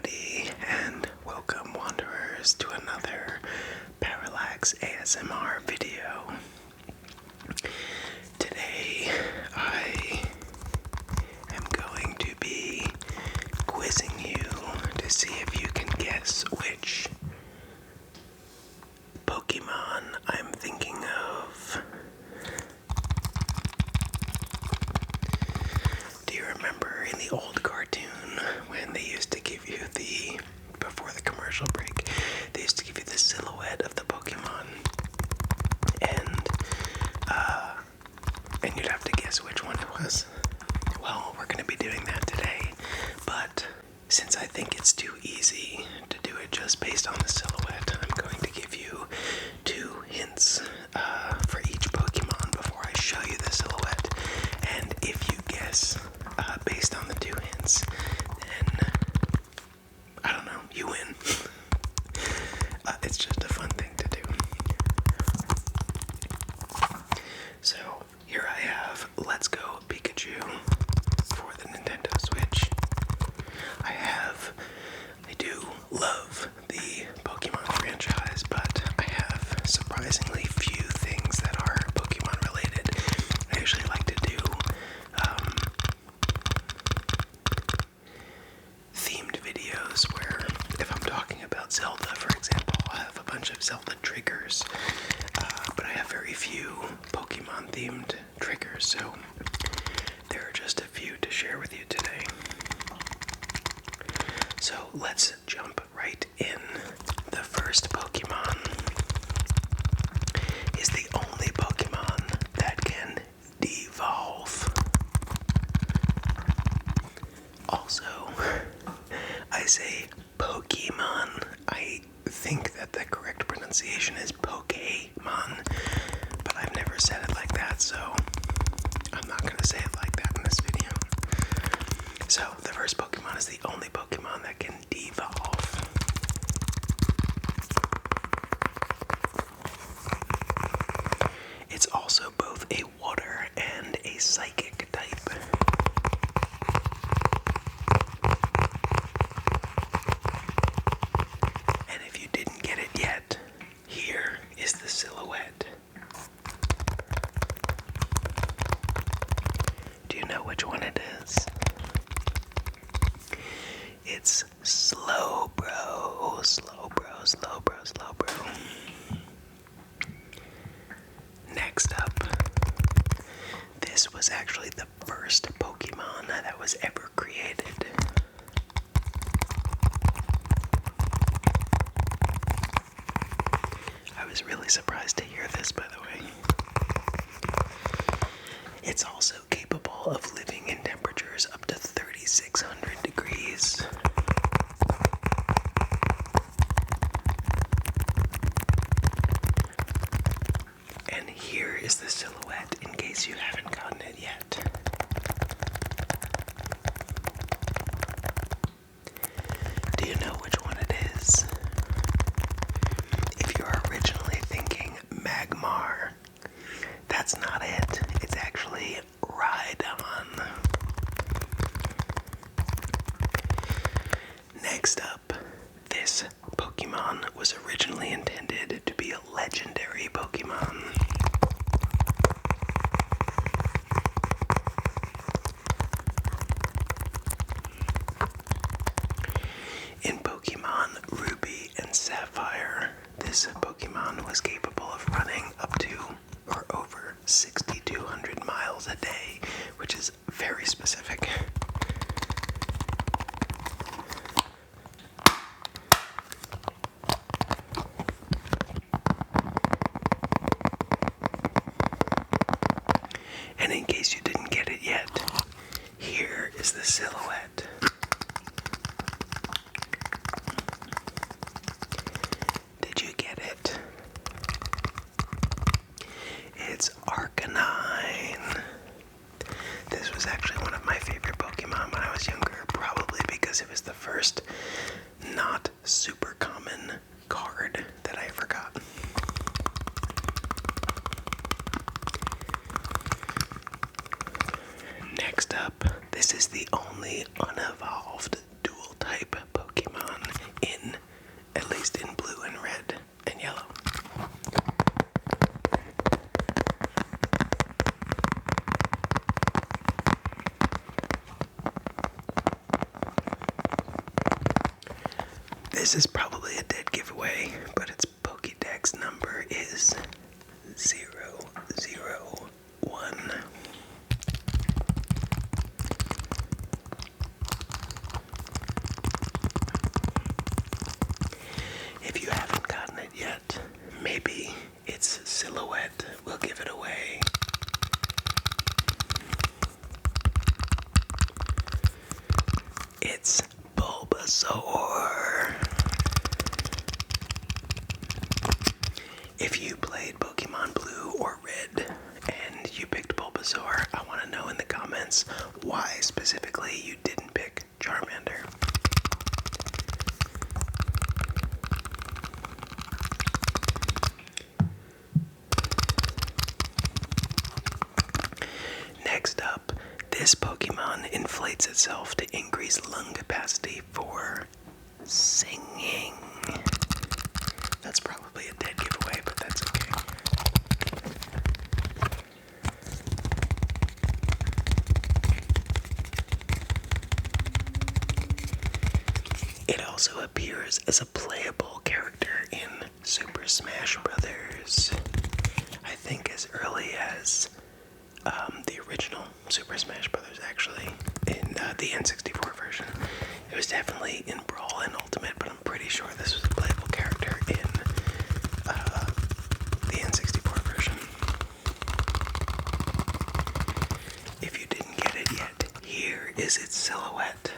everybody, and welcome wanderers to another Parallax ASMR video. Today I am going to be quizzing you to see if you can guess which Pokemon I'm thinking of. Do you remember in the old cartoon when they used to give you before the commercial break, they used to give you the silhouette of the Pokemon, and you'd have to guess which one it was? Well, we're going to be doing that today, but since I think it's too easy to do it just based on the silhouette, I'm going to give you two hints for each Pokemon before I show you the silhouette, and if you guess based on the two hints, then I don't know, you win. It's just a fun thing to do. So here I have Let's Go Pikachu for the Nintendo Switch. I do love the Pokemon franchise, but I have surprisingly few things that are Pokemon related. I usually like to do themed videos where if I'm talking about Zelda, for example, I'll have a bunch of Zelda triggers, but I have very few Pokemon themed triggers, so there are just a few to share with you today. So let's jump right in. The first Pokemon is the only Pokemon that can devolve. Also, I say Pokemon. I think that the correct pronunciation is Pokemon, but I've never said it like that, so I'm not going to say it like that in this video. So, the first Pokemon is the only Pokemon that can devolve. It's also both a water and a psychic type. And if you didn't get it yet, here is the silhouette. Do you know which one it is? It's Slowbro, Slowbro, Slowbro, Slowbro. Next up, this was actually the first Pokemon that was ever created. I was really surprised to hear this, by the way. It's also capable of living in temperatures up to 3,600 degrees. And here is the silhouette in case you haven't gotten it yet. Do you know which one it is? If you're originally thinking Magmar, that's not it. It's actually Rhydon. Next up, this Pokemon was originally intended to be a legendary Pokemon. In Pokemon Ruby and Sapphire, this Pokemon was capable of running up to or over 6,200 miles a day, which is very specific. And in case you didn't get it yet, here is the silhouette. Did you get it? It's Arcanine. This was actually one of my favorite Pokemon when I was younger, probably because it was the first not super common card that I ever got. Next up, this is the only unevolved dual type Pokemon. This is probably a dead giveaway, but its Pokédex number is 001. If you haven't gotten it yet, maybe its silhouette will give it away. It's Bulbasaur. If you played Pokemon Blue or Red and you picked Bulbasaur, I want to know in the comments why specifically you didn't pick Charmander. Next up, this Pokemon inflates itself to increase lung capacity for singing. That's probably a dead giveaway, but that's okay. It also appears as a playable character in Super Smash Bros. I think as early as the original Super Smash Bros. Actually, in the N64 version. It was definitely in Brawl and Ultimate, but I'm pretty sure this was a playable character in the N64 version. If you didn't get it yet, here is its silhouette,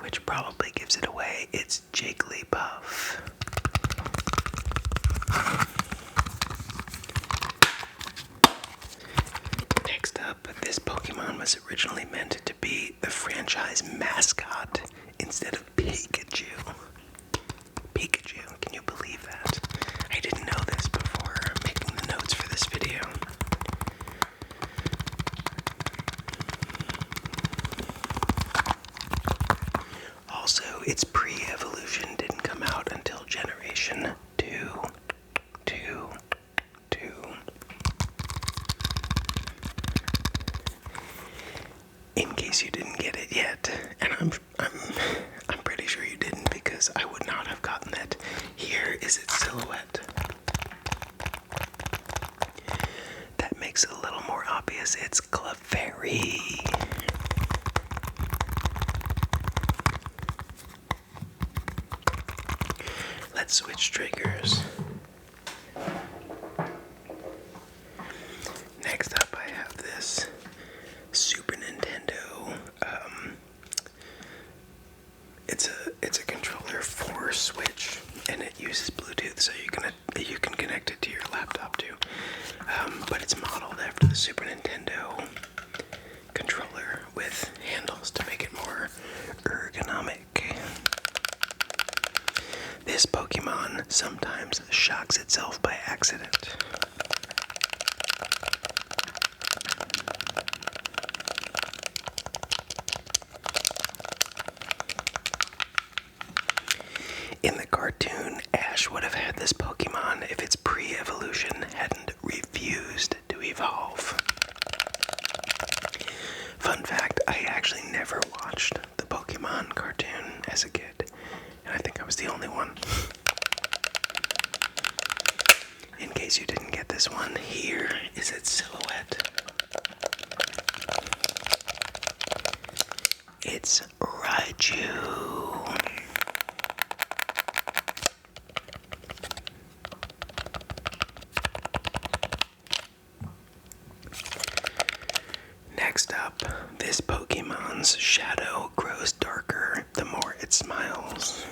which probably gives it away. It's Jigglypuff. Next up, this Pokemon was originally meant to be the franchise mascot instead of Pikachu. Pikachu, can you believe that? I didn't know this before making the notes for this video. Also, its pre-evolution didn't come out until Generation 2. In case you didn't get it yet, and I'm pretty sure you didn't because I would not have gotten it. Here is its silhouette. That makes it a little more obvious. It's Clefairy. Let's switch triggers. Next up, I have this Super Nintendo. It's a controller for Switch, and it uses Bluetooth, so you can connect it to your laptop too. But it's modeled after the Super Nintendo controller with handles to make it more ergonomic. This Pokemon sometimes shocks itself by accident. In the cartoon, Ash would have had this Pokemon if its pre-evolution hadn't refused to evolve. Fun fact, I actually never watched the Pokemon cartoon as a kid, and I think I was the only one. In case you didn't get this one, here is its silhouette. It's Raichu. Next up, this Pokemon's shadow grows darker the more it smiles.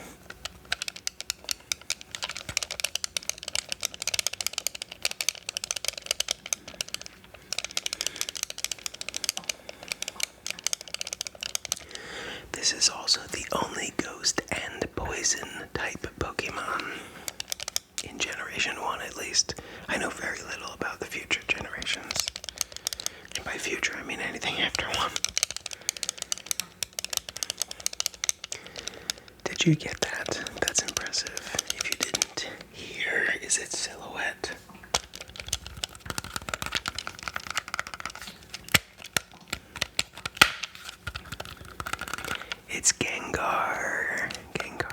This is also the only ghost and poison type Pokemon in Generation 1 at least. I know very little about the future generations. And by future, I mean anything after 1. Did you get that? That's impressive. If you didn't, here is its silhouette. It's Gengar. Gengar.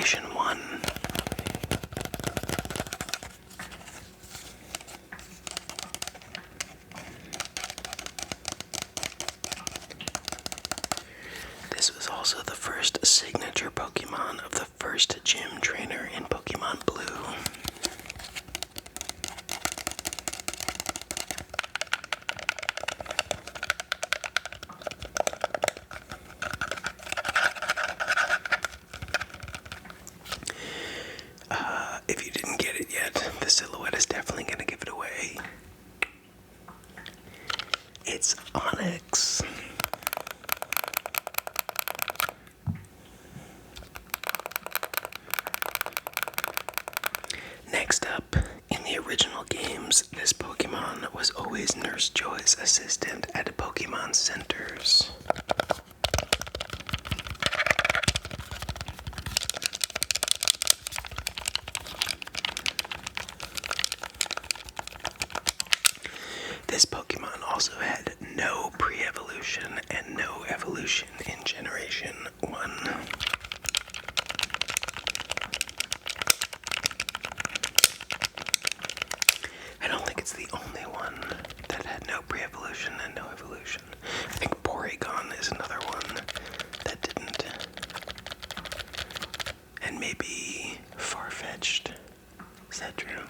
Evolution 1. This was also the first signature Pokemon of the first gym trainer in Pokemon Blue. If you didn't get it yet, the silhouette is definitely going to give it away. It's Onix. Next up, in the original games, this Pokemon was always Nurse Joy's assistant at Pokemon centers. This Pokemon also had no pre-evolution and no evolution in Generation 1. I don't think it's the only one that had no pre-evolution and no evolution. I think Porygon is another one that didn't. And maybe Farfetch'd. Is that true?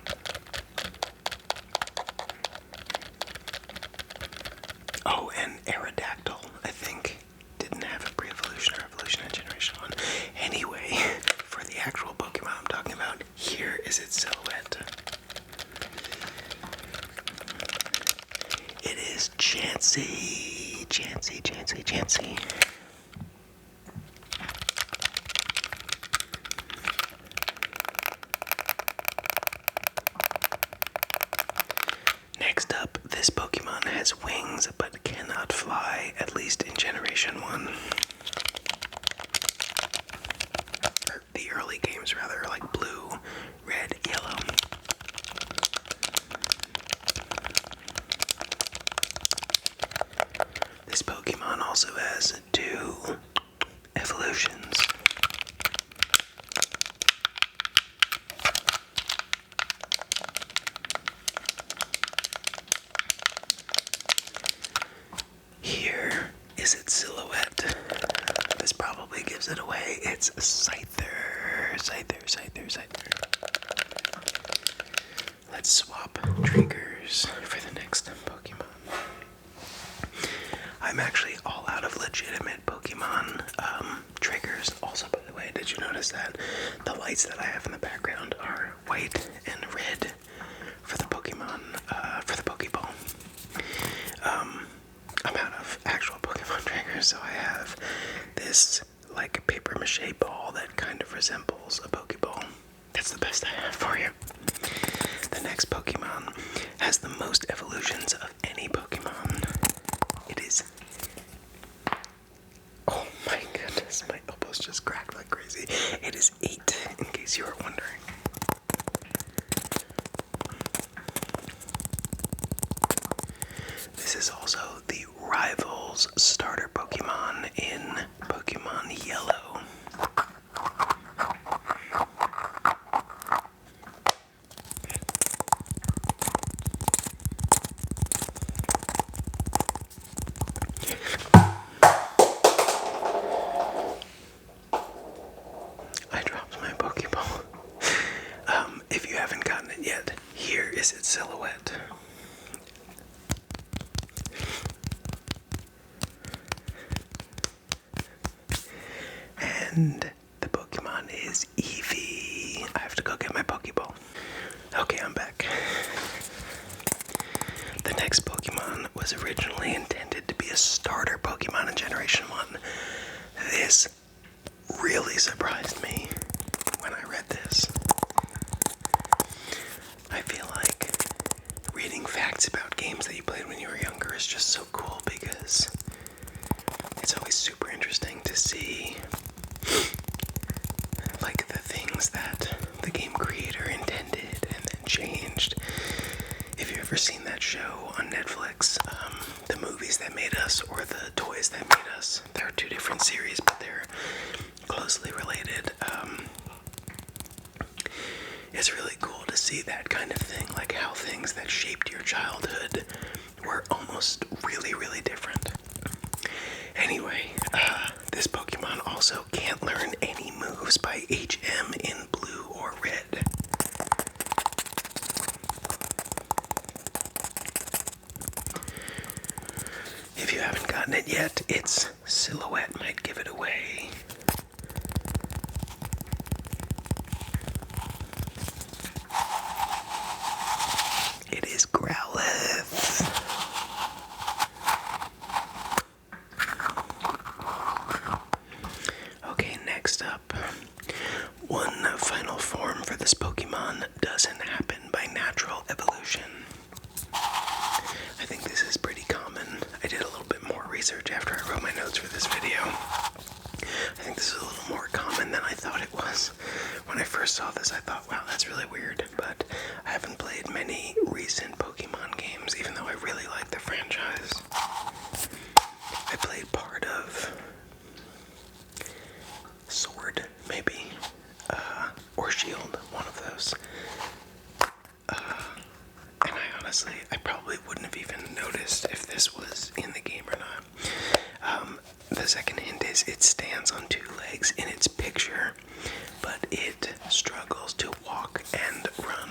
Oh, and Aerodactyl, I think, didn't have a pre-evolution or evolution in Generation 1. Anyway, for the actual Pokemon I'm talking about, here is its silhouette. It is Chansey. Chansey, Chansey, Chansey. Next up, this Pokemon has wings but cannot fly, at least in Generation 1. Or the early games, rather, like Blue, Red, Yellow. This Pokemon also has 2 evolutions. Here is its silhouette. This probably gives it away. It's Scyther. Scyther, Scyther, Scyther. Let's swap triggers for the next Pokemon. I'm actually all out of legitimate Pokemon triggers. Also, by the way, did you notice that the lights that I have in the background are white and red for the Pokemon, for the Pokeball? I'm out of actual Pokemon triggers, so I have this like paper mache ball that kind of resembles a Pokeball. That's the best I have for you. The next Pokemon has the most evolutions of any Pokemon. It is... Oh my goodness, my elbows just cracked like crazy. It is 8, in case you were wondering. This is also the Rivals starter Pokemon in Pokemon Yellow. I dropped my Pokeball. If you haven't gotten it yet, here is its silhouette. And the Pokemon is Eevee. I have to go get my Pokeball. Okay, I'm back. The next Pokemon was originally intended to be a starter Pokemon in Generation 1. This really surprised me when I read this. I feel like reading facts about games that you played when you were younger is just so cool because it's always super interesting to see like the things that the game creator intended and then changed. If you've ever seen that show on Netflix, The Movies That Made Us or The Toys That Made Us, there are 2 different series, but they're closely related. it's really cool to see that kind of thing, like how things that shaped your childhood were almost really, really different. Anyway, this Pokemon also can't learn any moves by HM in blue or red. If you haven't gotten it yet, its silhouette might give it away. It is Growlithe. Okay, next up. One final form for this Pokemon doesn't happen by natural evolution. I think this is pretty common. I did a little bit more research after I wrote my notes for this video. I think this is a little more common than I thought it was. When I first saw this, I thought, wow, that's really weird, but I haven't played many recent Pokemon games, even though I really like the franchise. I played part of Sword, maybe, or Shield, one of those. And I probably wouldn't have even noticed if this was in the game or not. The second hint is it stands on two legs in its picture, but it struggles to walk and run.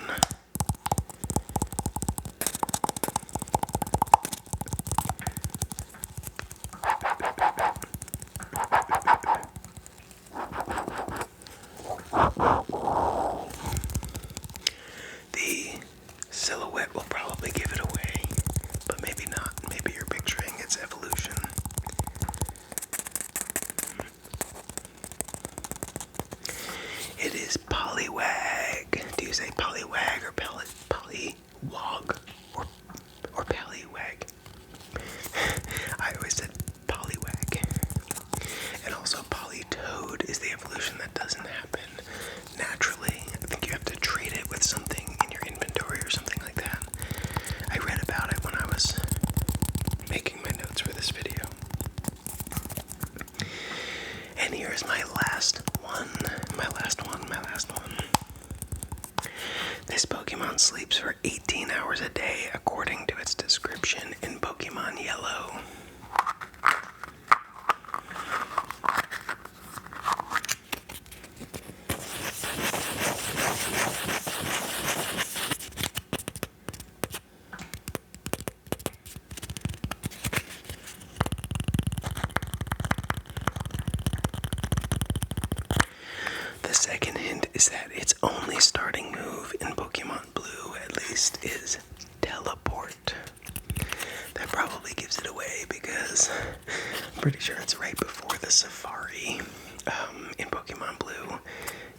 The silhouette will probably give it away, but maybe not. Maybe you're picturing its evolution. It is Poliwag. Do you say Poliwag or Poliwag or Poliwag? I always said Poliwag. And also Politoed is the evolution that doesn't happen naturally. I think you have to trade it with something in your inventory or something like that. I read about it when I was making my notes for this video. And here's my last one. This Pokemon sleeps for 18 hours a day according to its description in Pokemon Yellow. The second hint is that its only starting move in Pokemon Blue, at least, is Teleport. That probably gives it away because I'm pretty sure it's right before the Safari. In Pokemon Blue,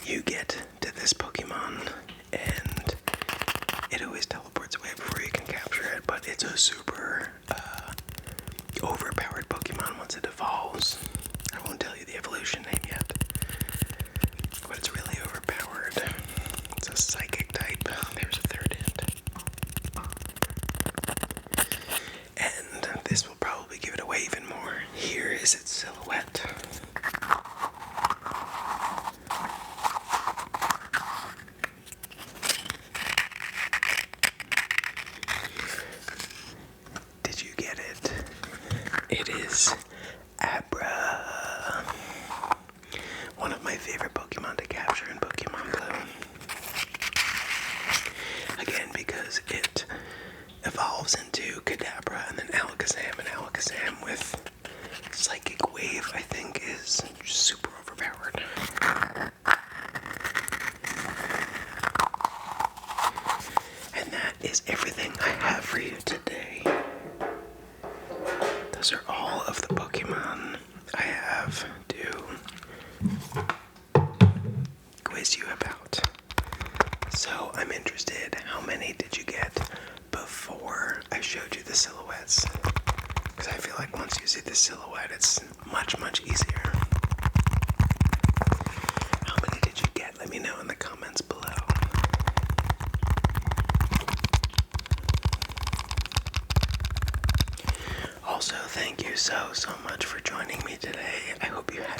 you get to this Pokemon and it always teleports away before you can capture it, but it's a super overpowered Pokemon once it evolves. I won't tell you the evolution name yet, but it's really overpowered. It's a psychic type. There's a third hint. And this will probably give it away even more. Here is its silhouette. Did you get it? It is Abra. One of my favorite Pokemon to capture in Pokemon Blue. Again, because it evolves into Kadabra and then Alakazam, and Alakazam with Psychic Wave, I think, is super overpowered. And that is everything I have for you today. Those are all of the Pokemon I have to quiz you about. So I'm interested, how many did you get before I showed you the silhouettes? Because I feel like once you see the silhouette, it's much, much easier. How many did you get? Let me know in the comments below. Also, thank you so much for joining me today. I hope you had